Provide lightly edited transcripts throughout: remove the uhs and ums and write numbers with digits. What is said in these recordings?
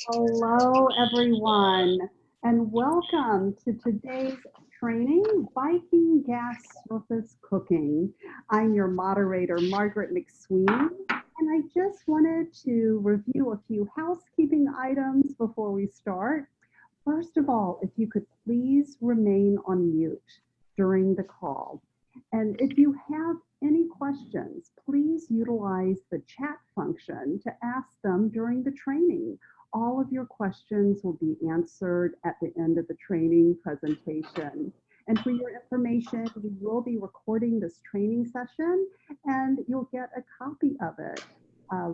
Hello, everyone, and welcome to today's training, Viking Gas Surface Cooking. I'm your moderator, Margaret McSween, and I just wanted to review a few housekeeping items before we start. First of all, if you could please remain on mute during the call. And if you have any questions, please utilize the chat function to ask them during the training. All of your questions will be answered at the end of the training presentation. And for your information, we will be recording this training session and you'll get a copy of it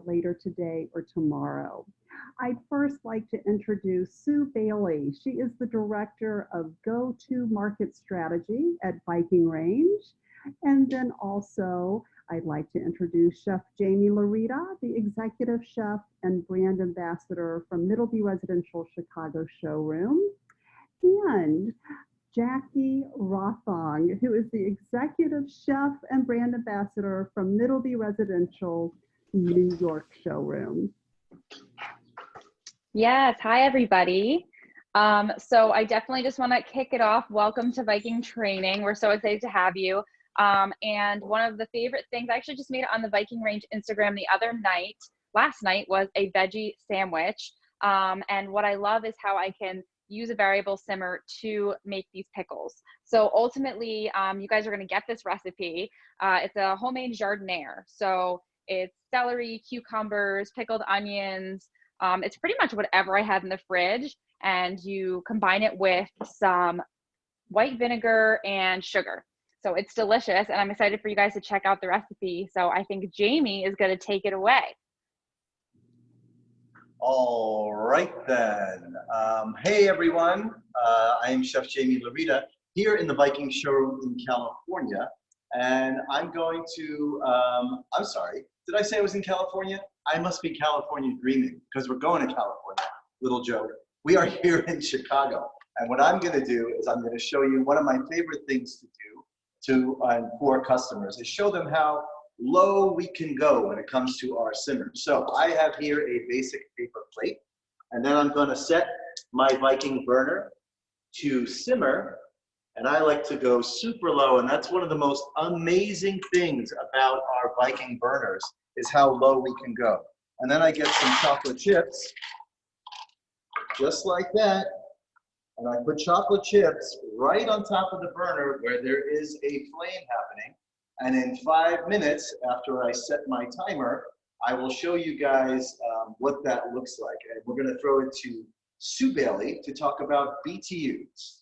later today or tomorrow. I'd first like to introduce Sue Bailey. She is the Director of Go-to-Market Strategy at Viking Range. And then also, I'd like to introduce Chef Jamie Larita, the Executive Chef and Brand Ambassador from Middleby Residential Chicago Showroom, and Jackie Rothong, who is the Executive Chef and Brand Ambassador from Middleby Residential New York Showroom. Yes, hi everybody. So I definitely just want to kick it off. Welcome to Viking Training. We're so excited to have you. And one of the favorite things, I actually just made it on the Viking Range Instagram the other night, last night, was a veggie sandwich. And what I love is how I can use a variable simmer to make these pickles. So ultimately, you guys are going to get this recipe. It's a homemade jardiniere. So it's celery, cucumbers, pickled onions. It's pretty much whatever I have in the fridge. And you combine it with some white vinegar and sugar. So it's delicious, and I'm excited for you guys to check out the recipe. So I think Jamie is going to take it away. All right then. Hey everyone, I'm Chef Jamie Larita here in the Viking showroom in California, and I'm going to, I'm sorry, did I say I was in California? I must be California dreaming because we're going to California, little joke. We are here in Chicago, and what I'm going to do is I'm going to show you one of my favorite things to do for customers is show them how low we can go when it comes to our simmers. So I have here a basic paper plate, and then I'm going to set my Viking burner to simmer, and I like to go super low, and that's one of the most amazing things about our Viking burners is how low we can go. And then I get some chocolate chips, just like that. And I put chocolate chips right on top of the burner where there is a flame happening. And in 5 minutes after I set my timer, I will show you guys what that looks like. And we're going to throw it to Sue Bailey to talk about BTUs.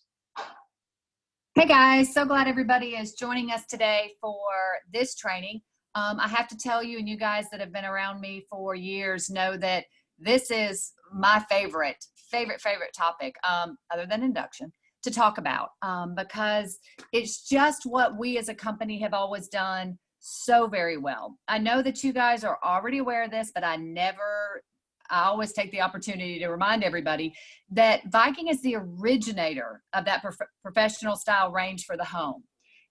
Hey guys, so glad everybody is joining us today for this training. I have to tell you, and you guys that have been around me for years know that this is my favorite topic, other than induction, to talk about, because it's just what we as a company have always done so very well. I know that you guys are already aware of this, but I always take the opportunity to remind everybody that Viking is the originator of that professional style range for the home.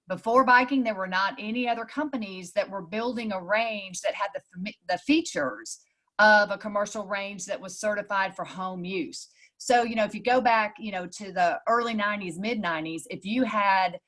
Before Viking, there were not any other companies that were building a range that had the features of a commercial range that was certified for home use. So, if you go back, to the early 90s, mid 90s, if you had,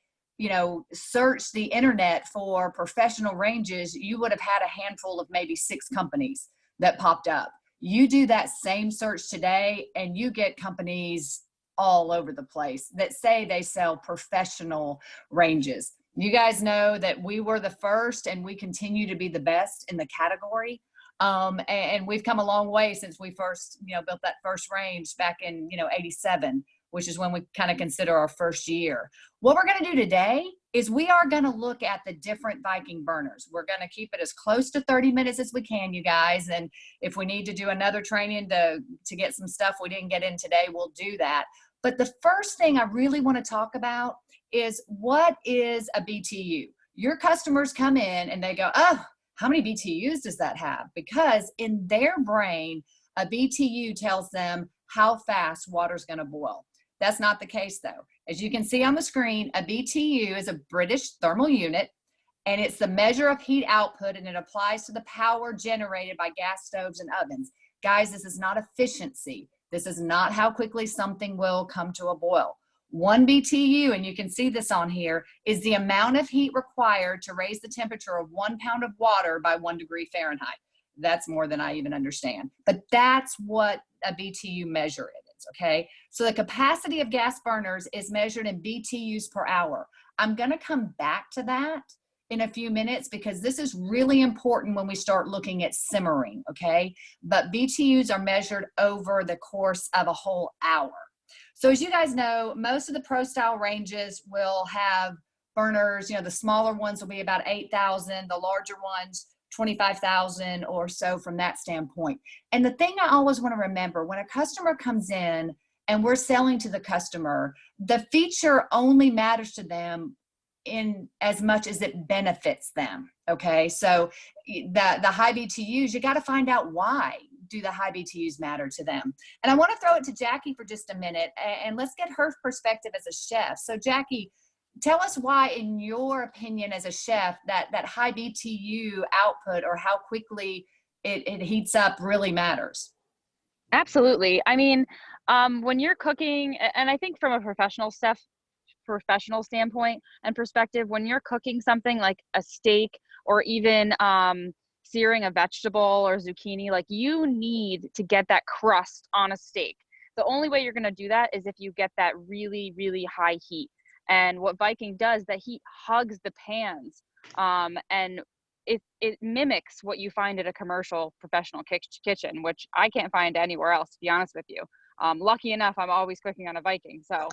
searched the internet for professional ranges, you would have had a handful of maybe 6 companies that popped up. You do that same search today and you get companies all over the place that say they sell professional ranges. You guys know that we were the first and we continue to be the best in the category. And we've come a long way since we first, built that first range back in, 87, which is when we kind of consider our first year. What we're going to do today is we are going to look at the different Viking burners. We're going to keep it as close to 30 minutes as we can, you guys. And if we need to do another training to get some stuff we didn't get in today, we'll do that. But the first thing I really want to talk about is what is a BTU? Your customers come in and they go, oh, how many BTUs does that have? Because in their brain, a BTU tells them how fast water's going to boil. That's not the case though. As you can see on the screen, a BTU is a British thermal unit, And it's the measure of heat output, and it applies to the power generated by gas stoves and ovens. Guys, this is not efficiency. This is not how quickly something will come to a boil. 1 BTU, and you can see this on here, is the amount of heat required to raise the temperature of 1 pound of water by 1 degree Fahrenheit. That's more than I even understand. But that's what a BTU measure is, okay? So the capacity of gas burners is measured in BTUs per hour. I'm gonna come back to that in a few minutes because this is really important when we start looking at simmering, okay? But BTUs are measured over the course of a whole hour. So as you guys know, most of the pro style ranges will have burners, you know, the smaller ones will be about 8,000, the larger ones, 25,000 or so from that standpoint. And the thing I always want to remember, when a customer comes in and we're selling to the customer, the feature only matters to them in as much as it benefits them. Okay, so the high BTUs, you got to find out why do the high BTUs matter to them. And I want to throw it to Jackie for just a minute, and let's get her perspective as a chef. So Jackie, tell us why, in your opinion as a chef, that high BTU output or how quickly it heats up really matters. Absolutely. I mean, when you're cooking, and I think from a professional standpoint and perspective, when you're cooking something like a steak or even searing a vegetable or zucchini, like you need to get that crust on a steak. The only way you're going to do that is if you get that really, really high heat. And what Viking does, that heat hugs the pans, and it mimics what you find at a commercial professional kitchen, which I can't find anywhere else, to be honest with you. Lucky enough, I'm always cooking on a Viking, so.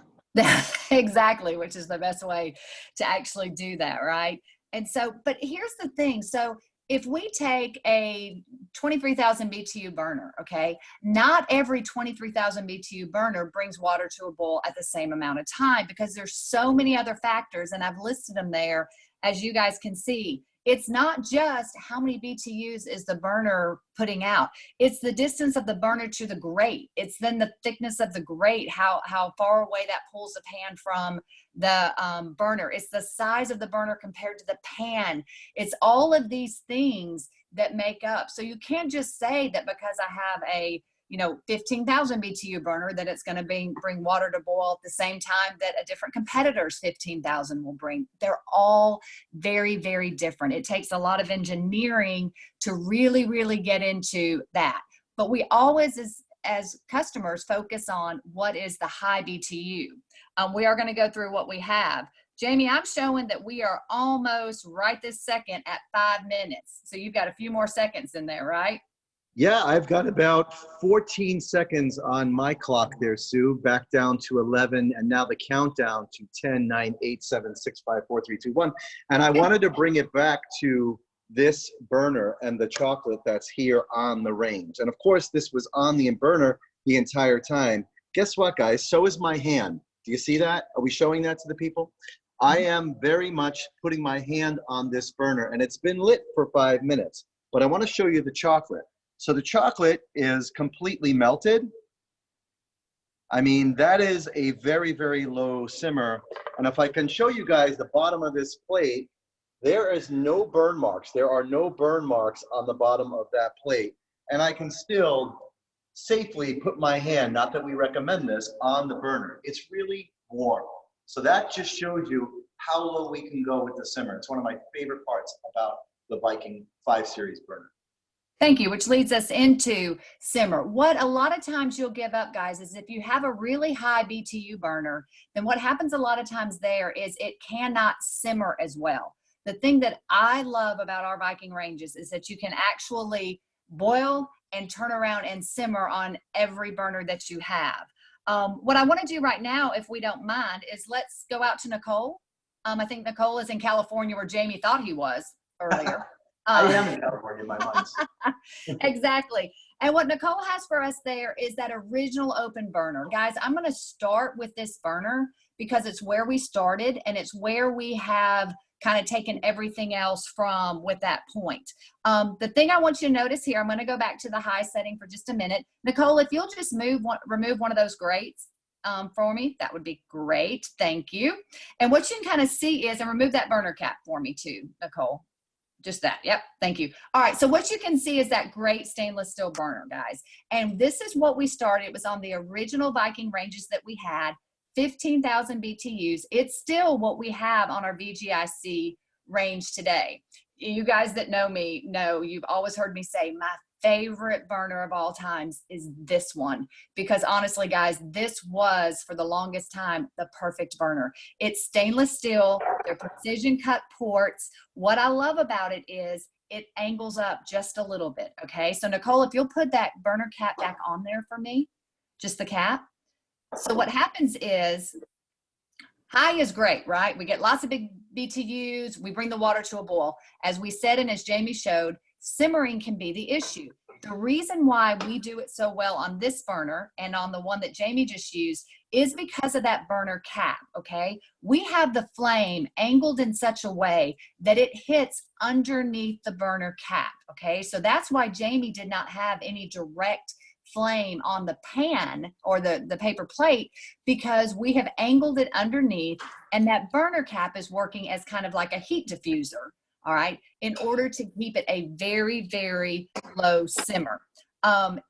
Exactly, which is the best way to actually do that, right? And so, but here's the thing. So if we take a 23,000 BTU burner, okay, not every 23,000 BTU burner brings water to a boil at the same amount of time because there's so many other factors, and I've listed them there, as you guys can see. It's not just how many BTUs is the burner putting out. It's the distance of the burner to the grate. It's then the thickness of the grate, how far away that pulls the pan from the burner. It's the size of the burner compared to the pan. It's all of these things that make up. So you can't just say that because I have a 15,000 BTU burner that it's going to bring water to boil at the same time that a different competitor's 15,000 will bring. They're all very, very different. It takes a lot of engineering to really, really get into that. But we always, as customers, focus on what is the high BTU. We are going to go through what we have. Jamie, I'm showing that we are almost right this second at 5 minutes. So you've got a few more seconds in there, right? Yeah, I've got about 14 seconds on my clock there, Sue, back down to 11, and now the countdown to 10, 9, 8, 7, 6, 5, 4, 3, 2, 1. And I wanted to bring it back to this burner and the chocolate that's here on the range. And of course, this was on the burner the entire time. Guess what, guys? So is my hand. Do you see that? Are we showing that to the people? I am very much putting my hand on this burner, and it's been lit for 5 minutes. But I want to show you the chocolate. So the chocolate is completely melted. I mean, that is a very, very low simmer. And if I can show you guys the bottom of this plate, there is no burn marks. There are no burn marks on the bottom of that plate. And I can still safely put my hand, not that we recommend this, on the burner. It's really warm. So that just shows you how low we can go with the simmer. It's one of my favorite parts about the Viking 5 Series burner. Thank you, which leads us into simmer. What a lot of times you'll give up, guys, is if you have a really high BTU burner, then what happens a lot of times there is it cannot simmer as well. The thing that I love about our Viking ranges is that you can actually boil and turn around and simmer on every burner that you have. What I want to do right now, if we don't mind, is let's go out to Nicole. I think Nicole is in California where Jamie thought he was earlier. I am in California in my mind. Exactly. And what Nicole has for us there is that original open burner. Guys, I'm going to start with this burner because it's where we started and it's where we have kind of taken everything else from with that point. The thing I want you to notice here, I'm going to go back to the high setting for just a minute. Nicole, if you'll just remove one of those grates. for me, that would be great. Thank you. And what you can kind of see is, and remove that burner cap for me too, Nicole. Just that. Yep. Thank you. All right. So what you can see is that great stainless steel burner, guys. And this is what we started. It was on the original Viking ranges that we had, 15,000 BTUs. It's still what we have on our VGIC range today. You guys that know me know you've always heard me say my favorite burner of all times is this one, because honestly, guys, this was for the longest time the perfect burner. It's stainless steel, they're precision cut ports. What I love about it is it angles up just a little bit. Okay, so Nicole, if you'll put that burner cap back on there for me, just the cap. So what happens is, high is great, right? We get lots of big BTUs, we bring the water to a boil. As we said, and as Jamie showed, simmering can be the issue. The reason why we do it so well on this burner and on the one that Jamie just used is because of that burner cap, okay? We have the flame angled in such a way that it hits underneath the burner cap, okay? So that's why Jamie did not have any direct flame on the pan or the paper plate, because we have angled it underneath, and that burner cap is working as kind of like a heat diffuser, all right, in order to keep it a very, very low simmer.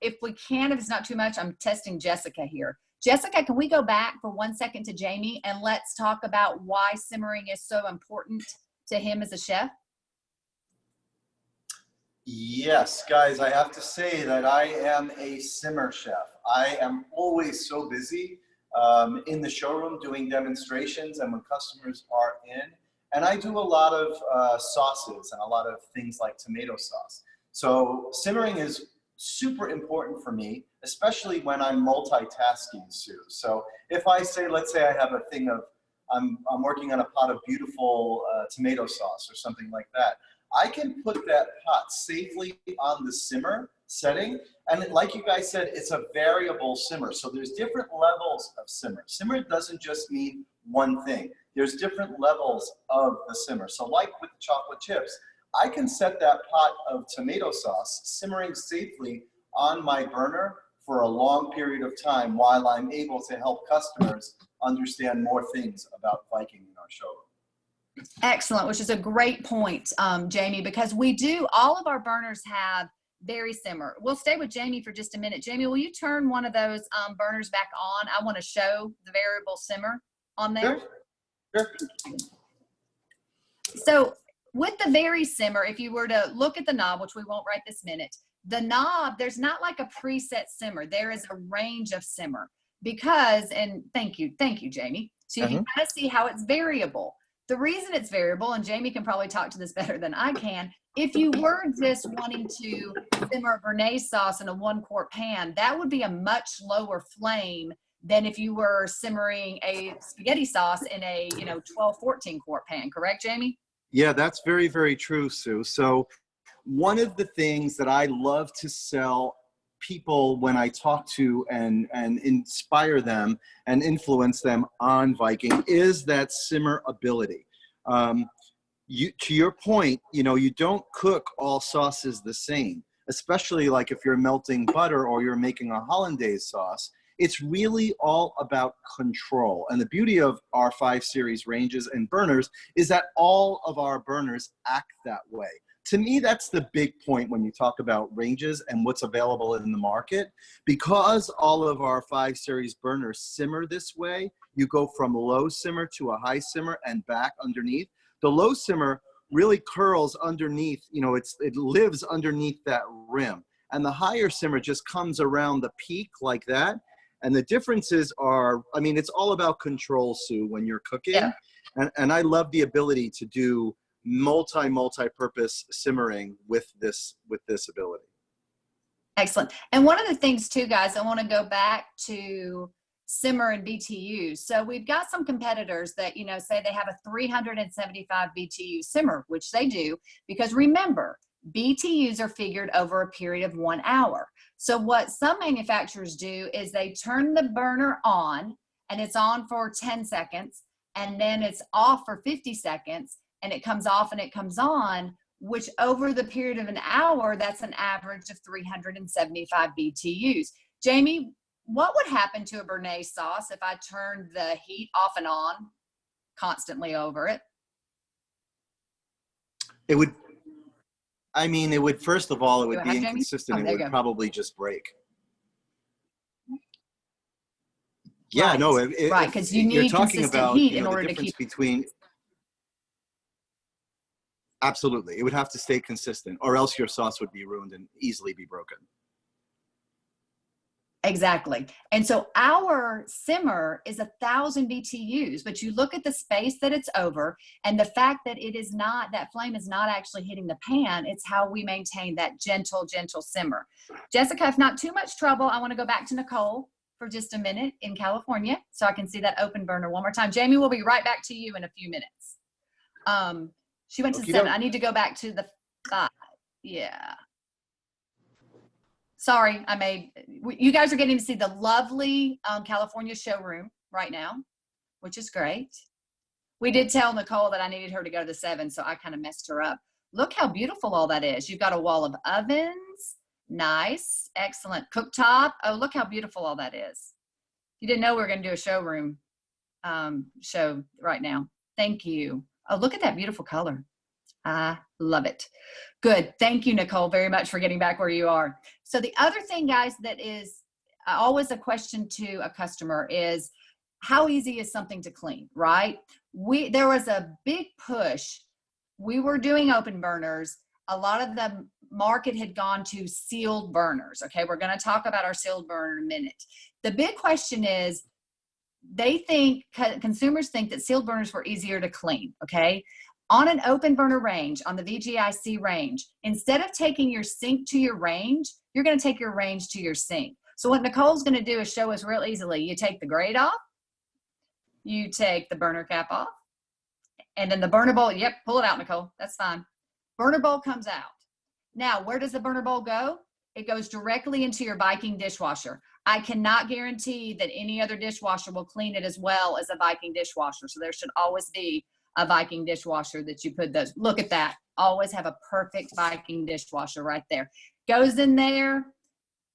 If we can, if it's not too much, I'm testing Jessica here. Jessica, can we go back for 1 second to Jamie and let's talk about why simmering is so important to him as a chef? Yes, guys, I have to say that I am a simmer chef. I am always so busy in the showroom doing demonstrations and when customers are in. And I do a lot of sauces and a lot of things like tomato sauce. So simmering is super important for me, especially when I'm multitasking, Sue. So if I say, let's say I have a thing of, I'm working on a pot of beautiful tomato sauce or something like that, I can put that pot safely on the simmer setting. And like you guys said, it's a variable simmer. So there's different levels of simmer. Simmer doesn't just mean one thing. There's different levels of the simmer. So like with the chocolate chips, I can set that pot of tomato sauce simmering safely on my burner for a long period of time while I'm able to help customers understand more things about Viking in our showroom. Excellent, which is a great point, Jamie, because we do, all of our burners have very simmer. We'll stay with Jamie for just a minute. Jamie, will you turn one of those burners back on? I want to show the variable simmer on there. Sure. So with the very simmer, if you were to look at the knob, which we won't right this minute, the knob, there's not like a preset simmer. There is a range of simmer because, and thank you, Jamie. So you can kind of see how it's variable. The reason it's variable, and Jamie can probably talk to this better than I can, if you were just wanting to simmer béarnaise sauce in a 1-quart pan, that would be a much lower flame than if you were simmering a spaghetti sauce in a 12, 14-quart pan. Correct, Jamie? Yeah, that's very, very true, Sue. So one of the things that I love to sell people when I talk to and inspire them and influence them on Viking is that simmer ability. To your point, you don't cook all sauces the same, especially like if you're melting butter or you're making a hollandaise sauce. It's really all about control. And the beauty of our 5 series ranges and burners is that all of our burners act that way. To me, that's the big point when you talk about ranges and what's available in the market. Because all of our 5 series burners simmer this way, you go from low simmer to a high simmer and back underneath. The low simmer really curls underneath, it lives underneath that rim. And the higher simmer just comes around the peak like that. And the differences are, it's all about control, Sue, when you're cooking. Yeah. And I love the ability to do multi-purpose simmering with this ability. Excellent. And one of the things too, guys, I want to go back to simmer and BTUs. So we've got some competitors that, say they have a 375 BTU simmer, which they do, because remember, BTUs are figured over a period of 1 hour. So what some manufacturers do is they turn the burner on and it's on for 10 seconds and then it's off for 50 seconds and it comes off and it comes on, which over the period of an hour, that's an average of 375 BTUs. Jamie, what would happen to a béarnaise sauce if I turned the heat off and on constantly over it? It would, I mean, it would, first of all, it would Go be ahead, Jamie. inconsistent. Oh, It there you would go. probably just break. Yeah, Right. no, Right, because you you're need talking consistent about, heat you in know, the order to difference keep. between, absolutely. It would have to stay consistent, or else your sauce would be ruined and easily be broken. Exactly. And so our simmer is 1,000 BTUs, but you look at the space that it's over and the fact that it is not, that flame is not actually hitting the pan. It's how we maintain that gentle, gentle simmer. Jessica, if not too much trouble, I want to go back to Nicole for just a minute in California so I can see that open burner one more time. Jamie, we'll be right back to you in a few minutes. She went to Okey 7. doke. I need to go back to the 5. Yeah. Sorry, you guys are getting to see the lovely California showroom right now, which is great. We did tell Nicole that I needed her to go to the 7, so I kind of messed her up. Look how beautiful all that is. You've got a wall of ovens. Nice, excellent cooktop. Oh, look how beautiful all that is. You didn't know we were going to do a showroom show right now. Thank you. Oh, look at that beautiful color. I love it. Good. Thank you, Nicole, very much for getting back where you are. So the other thing, guys, that is always a question to a customer is how easy is something to clean, right? There was a big push. We were doing open burners. A lot of the market had gone to sealed burners. Okay, we're going to talk about our sealed burner in a minute. The big question is, consumers think that sealed burners were easier to clean, okay? On an open burner range, on the VGIC range, instead of taking your sink to your range, you're going to take your range to your sink. So what Nicole's going to do is show us real easily. You take the grate off, you take the burner cap off, and then the burner bowl, yep, pull it out, Nicole. That's fine. Burner bowl comes out. Now, where does the burner bowl go? It goes directly into your Viking dishwasher. I cannot guarantee that any other dishwasher will clean it as well as a Viking dishwasher. So there should always be a Viking dishwasher that you put those. Look at that. Always have a perfect Viking dishwasher right there. Goes in there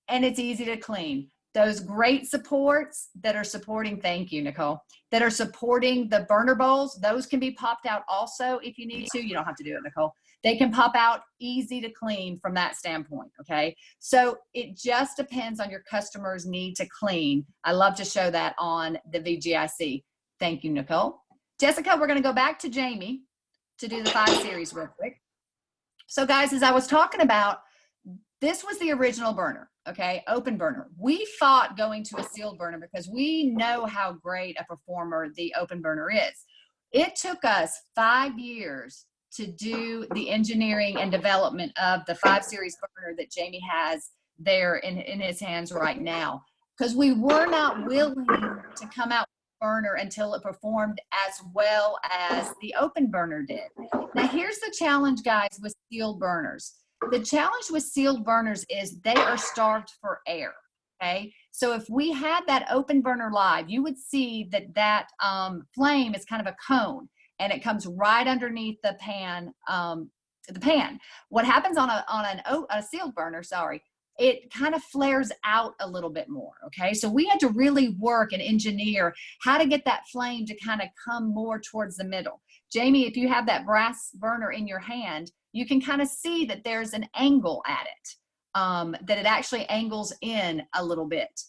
and it's easy to clean. Those great supports that are supporting, thank you, Nicole, that are supporting the burner bowls, those can be popped out also if you need to. You don't have to do it, Nicole. They can pop out, easy to clean from that standpoint, okay? So it just depends on your customer's need to clean. I love to show that on the VGIC. Thank you, Nicole. Jessica, we're going to go back to Jamie to do the 5 series real quick. So guys, as I was talking about, this was the original burner, okay? Open burner. We fought going to a sealed burner because we know how great a performer the open burner is. It took us 5 years to do the engineering and development of the 5 series burner that Jamie has there in his hands right now, because we were not willing to come out burner until it performed as well as the open burner did. Now here's the challenge, guys, with sealed burners. The challenge with sealed burners is they are starved for air, okay? So if we had that open burner live, you would see that flame is kind of a cone and it comes right underneath the pan. What happens on a sealed burner, it kind of flares out a little bit more, okay? So we had to really work and engineer how to get that flame to kind of come more towards the middle. Jamie, if you have that brass burner in your hand, you can kind of see that there's an angle at it, that it actually angles in a little bit.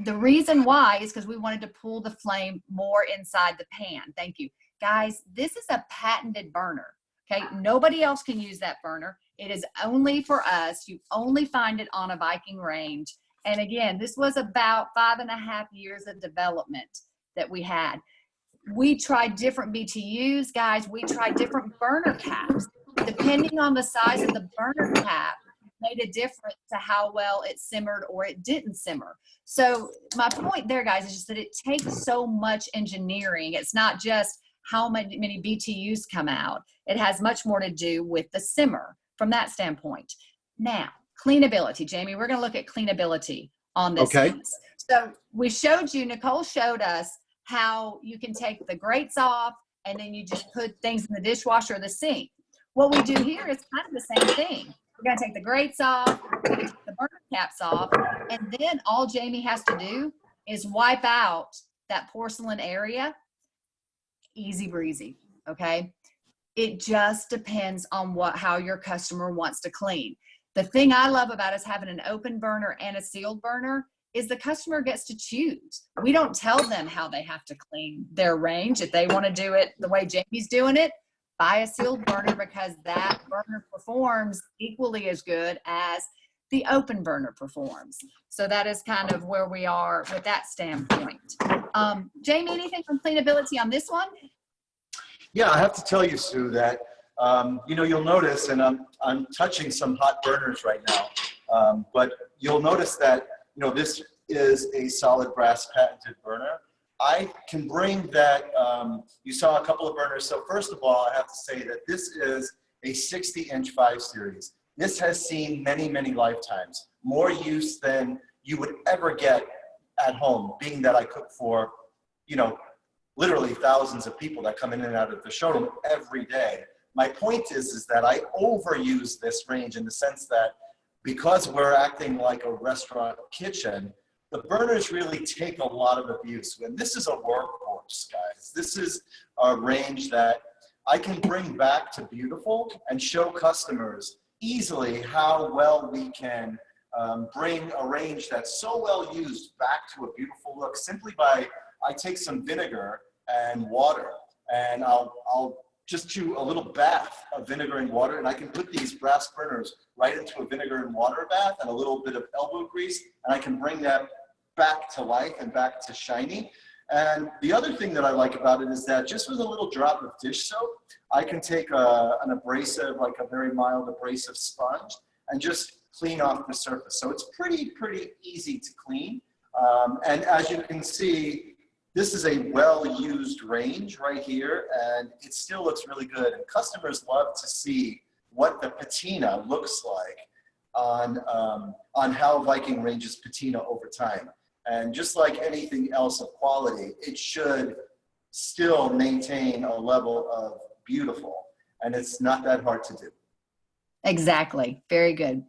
The reason why is because we wanted to pull the flame more inside the pan. Thank you. Guys, this is a patented burner, okay? Nobody else can use that burner. It is only for us. You only find it on a Viking range. And again, this was about 5.5 years of development that we had. We tried different BTUs, guys. We tried different burner caps. Depending on the size of the burner cap, made a difference to how well it simmered or it didn't simmer. So my point there, guys, is just that it takes so much engineering. It's not just how many BTUs come out. It has much more to do with the simmer from that standpoint. Now, cleanability. Jamie, we're going to look at cleanability on this piece. So we showed you, Nicole showed us how you can take the grates off and then you just put things in the dishwasher or the sink. What we do here is kind of the same thing. We're going to take the grates off, we're going to take the burner caps off, and then all Jamie has to do is wipe out that porcelain area. Easy breezy, okay? It just depends on how your customer wants to clean. The thing I love about us having an open burner and a sealed burner is the customer gets to choose. We don't tell them how they have to clean their range. If they want to do it the way Jamie's doing it, buy a sealed burner, because that burner performs equally as good as the open burner performs. So that is kind of where we are with that standpoint. Jamie, anything on cleanability on this one? Yeah, I have to tell you, Sue, that you know, you'll notice, and I'm touching some hot burners right now, but you'll notice that, you know, this is a solid brass patented burner. I can bring that, you saw a couple of burners. So first of all, I have to say that this is a 60-inch 5 Series. This has seen many, many lifetimes, more use than you would ever get at home, being that I cook for, you know, literally thousands of people that come in and out of the showroom every day. My point is that I overuse this range in the sense that because we're acting like a restaurant kitchen, the burners really take a lot of abuse. And this is a workhorse, guys. This is a range that I can bring back to beautiful and show customers easily how well we can bring a range that's so well used back to a beautiful look simply by, I take some vinegar and water, and I'll just do a little bath of vinegar and water, and I can put these brass burners right into a vinegar and water bath and a little bit of elbow grease, and I can bring that back to life and back to shiny. And the other thing that I like about it is that just with a little drop of dish soap, I can take an abrasive, like a very mild abrasive sponge, and just clean off the surface. So it's pretty easy to clean. And as you can see, this is a well-used range right here, and it still looks really good. And customers love to see what the patina looks like on how Viking ranges patina over time. And just like anything else of quality, it should still maintain a level of beautiful, and it's not that hard to do. Exactly. Very good.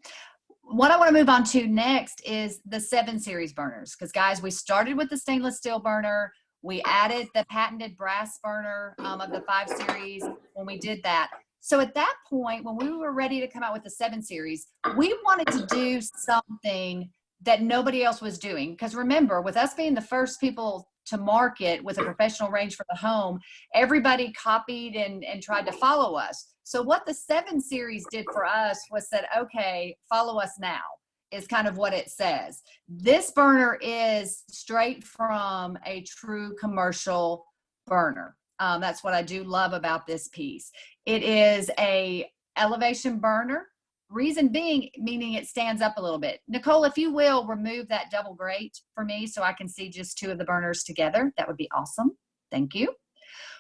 What I want to move on to next is the 7 Series burners. Because guys, we started with the stainless steel burner. We added the patented brass burner of the 5 Series when we did that. So at that point, when we were ready to come out with the 7 Series, we wanted to do something that nobody else was doing. Because remember, with us being the first people to market with a professional range for the home, everybody copied and tried to follow us. So what the 7 Series did for us was said, okay, follow us now, is kind of what it says. This burner is straight from a true commercial burner. That's what I do love about this piece. It is a elevation burner. Reason being, meaning it stands up a little bit. Nicole, if you will, remove that double grate for me so I can see just 2 of the burners together. That would be awesome. Thank you.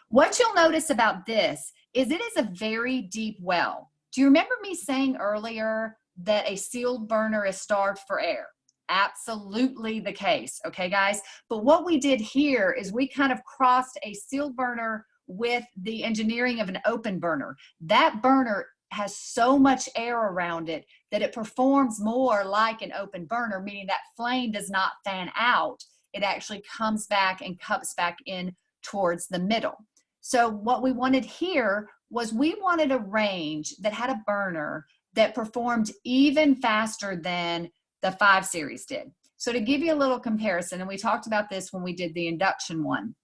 What you'll notice about this is it is a very deep well. Do you remember me saying earlier that a sealed burner is starved for air? Absolutely the case, okay, guys? But what we did here is we kind of crossed a sealed burner with the engineering of an open burner. That burner has so much air around it that it performs more like an open burner, meaning that flame does not fan out. It actually comes back and cups back in towards the middle. So what we wanted here was we wanted a range that had a burner that performed even faster than the 5 Series did. So to give you a little comparison, and we talked about this when we did the induction one,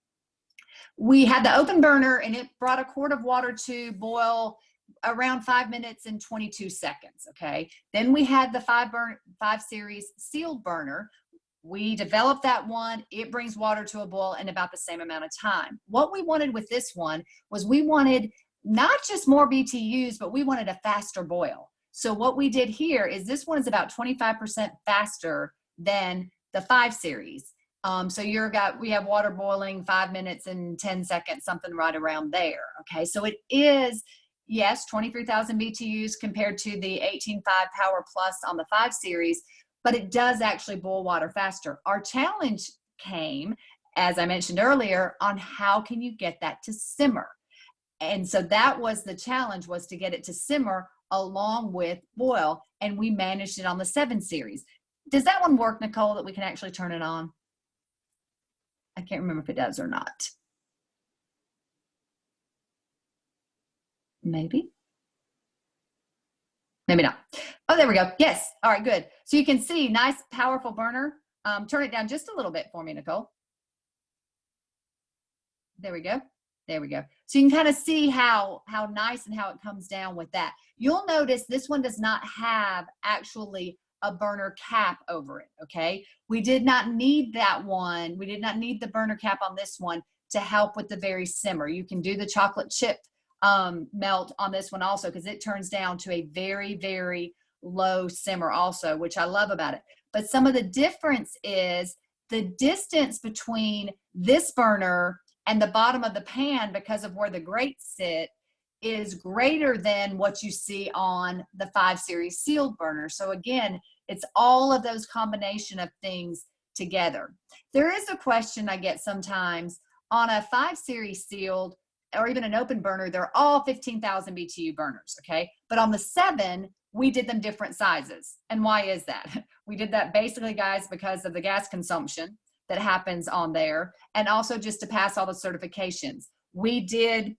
we had the open burner and it brought a quart of water to boil around 5 minutes and 22 seconds, okay? Then we had the 5 Series sealed burner. We developed that one. It brings water to a boil in about the same amount of time. What we wanted with this one was we wanted not just more BTUs, but we wanted a faster boil. So what we did here is this one is about 25% faster than the 5 Series. So we have water boiling 5 minutes and 10 seconds, something right around there, okay? So it is, yes, 23,000 BTUs compared to the 18.5 Power Plus on the 5 Series, but it does actually boil water faster. Our challenge came, as I mentioned earlier, on how can you get that to simmer. And so that was the challenge, was to get it to simmer along with oil, and we managed it on the 7 series. Does that one work, Nicole, that we can actually turn it on? I can't remember if it does or not. Maybe. Maybe not. Oh, there we go. Yes. All right, good. So you can see, nice, powerful burner. Turn it down just a little bit for me, Nicole. There we go. There we go. So you can kind of see how nice and how it comes down with that. You'll notice this one does not have actually a burner cap over it, okay? We did not need that one. We did not need the burner cap on this one to help with the very simmer. You can do the chocolate chip melt on this one also, because it turns down to a very, very low simmer also, which I love about it. But some of the difference is the distance between this burner and the bottom of the pan, because of where the grates sit, is greater than what you see on the 5 series sealed burner. So again, it's all of those combination of things together. There is a question I get sometimes on a 5 series sealed or even an open burner, they're all 15,000 BTU burners, okay? But on the 7, we did them different sizes. And why is that? We did that basically, guys, because of the gas consumption that happens on there, and also just to pass all the certifications. We did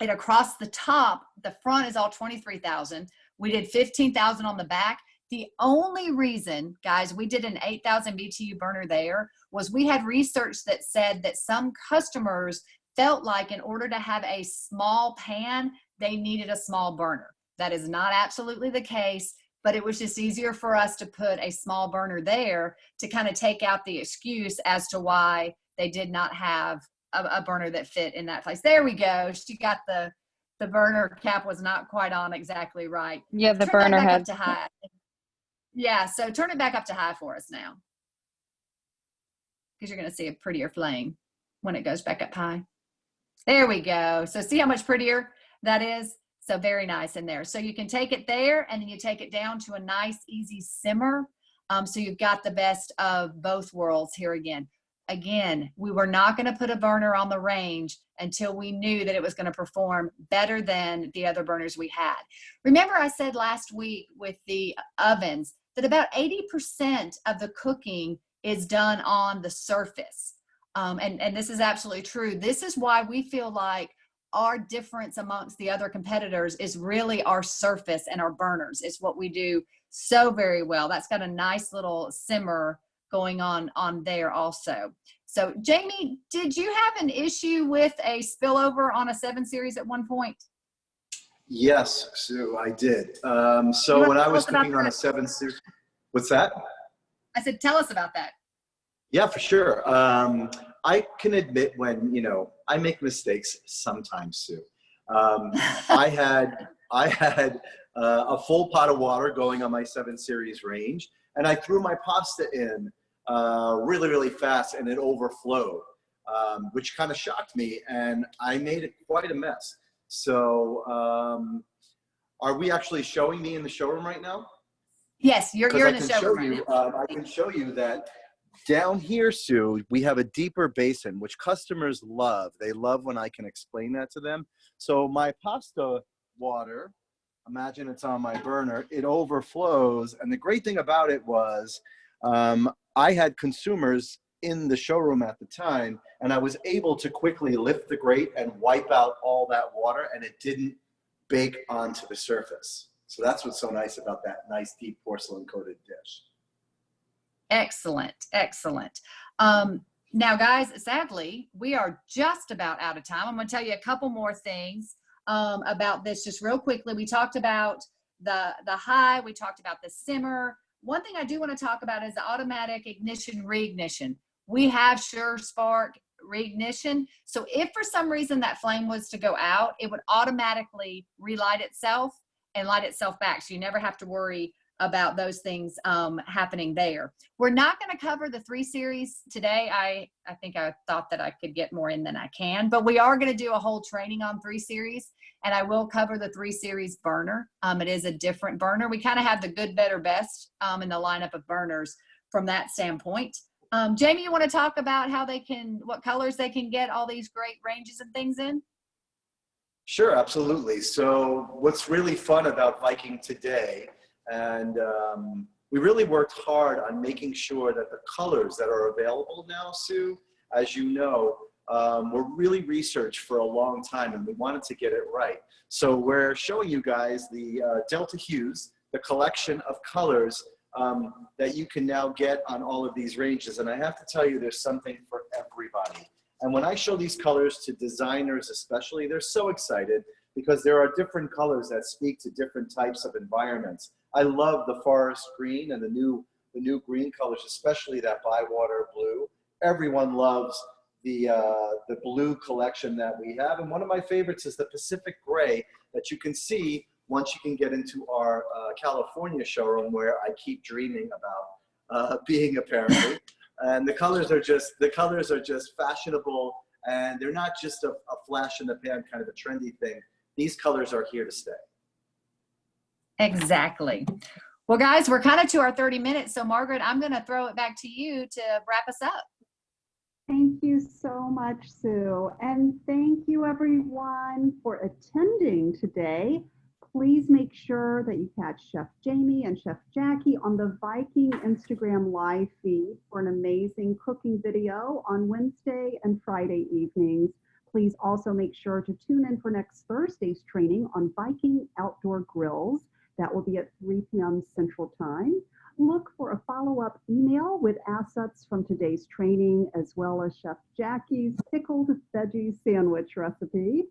it across the top. The front is all 23,000. We did 15,000 on the back. The only reason, guys, we did an 8,000 BTU burner there was we had research that said that some customers felt like in order to have a small pan, they needed a small burner. That is not absolutely the case, but it was just easier for us to put a small burner there to kind of take out the excuse as to why they did not have a burner that fit in that place. There we go. She got the burner cap was not quite on exactly right. Yeah, the Turn that burner back head. up to high. Yeah, so turn it back up to high for us now, because you're going to see a prettier flame when it goes back up high. There we go. So see how much prettier that is? So very nice in there. So you can take it there, and then you take it down to a nice, easy simmer. So you've got the best of both worlds here again. Again, we were not going to put a burner on the range until we knew that it was going to perform better than the other burners we had. Remember I said last week with the ovens that about 80% of the cooking is done on the surface. And this is absolutely true. This is why we feel like our difference amongst the other competitors is really our surface and our burners. It's what we do so very well. That's got a nice little simmer going on there also. So Jamie, did you have an issue with a spillover on a 7 series at one point? Yes, Sue, I did. So when I was cooking on a 7 series, what's that? I said, tell us about that. Yeah, for sure. I can admit when, I make mistakes sometimes, Sue. I had a full pot of water going on my 7 series range, and I threw my pasta in really, really fast, and it overflowed, which kind of shocked me, and I made it quite a mess. So are we actually showing me in the showroom right now? Yes, you're in the showroom right now. I can show you that down here, Sue, we have a deeper basin, which customers love. They love when I can explain that to them. So my pasta water, imagine it's on my burner, it overflows. And the great thing about it was I had consumers in the showroom at the time, and I was able to quickly lift the grate and wipe out all that water, and it didn't bake onto the surface. So that's what's so nice about that nice deep porcelain coated dish. Excellent, excellent. Now, guys, sadly, we are just about out of time. I'm going to tell you a couple more things about this just real quickly. We talked about the high. We talked about the simmer. One thing I do want to talk about is the automatic ignition reignition. We have Sure Spark reignition. So if for some reason that flame was to go out, it would automatically relight itself and light itself back. So you never have to worry about those things happening there. We're not going to cover the 3 series today. I think I thought that I could get more in than I can, but we are going to do a whole training on 3 series, and I will cover the 3 series burner. It is a different burner. We kind of have the good, better, best in the lineup of burners from that standpoint. Jamie, you want to talk about how what colors they can get all these great ranges and things in? Sure, absolutely. So what's really fun about Viking today, and we really worked hard on making sure that the colors that are available now, Sue, as you know, were really researched for a long time, and we wanted to get it right. So we're showing you guys the Delta Hues, the collection of colors that you can now get on all of these ranges. And I have to tell you, there's something for everybody. And when I show these colors to designers especially, they're so excited because there are different colors that speak to different types of environments. I love the forest green and the new green colors, especially that Bywater blue. Everyone loves the blue collection that we have. And one of my favorites is the Pacific Gray that you can see once you can get into our California showroom, where I keep dreaming about being apparently. And the colors are just fashionable, and they're not just a flash in the pan kind of a trendy thing. These colors are here to stay. Exactly. Well, guys, we're kind of to our 30 minutes. So Margaret, I'm going to throw it back to you to wrap us up. Thank you so much, Sue. And thank you everyone for attending today. Please make sure that you catch Chef Jamie and Chef Jackie on the Viking Instagram live feed for an amazing cooking video on Wednesday and Friday evenings. Please also make sure to tune in for next Thursday's training on Viking outdoor grills. That will be at 3 p.m. Central Time. Look for a follow-up email with assets from today's training, as well as Chef Jackie's pickled veggie sandwich recipe.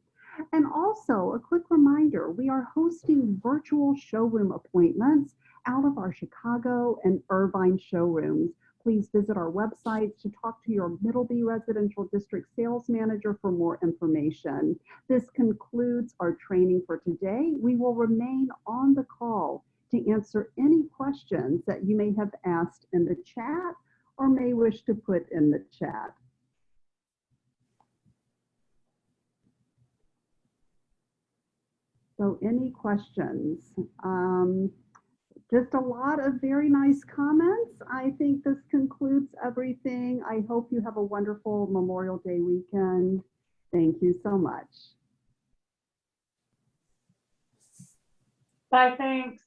And also a quick reminder, we are hosting virtual showroom appointments out of our Chicago and Irvine showrooms. Please visit our websites to talk to your Middleby Residential District Sales Manager for more information. This concludes our training for today. We will remain on the call to answer any questions that you may have asked in the chat or may wish to put in the chat. So any questions? Just a lot of very nice comments. I think this concludes everything. I hope you have a wonderful Memorial Day weekend. Thank you so much. Bye, thanks.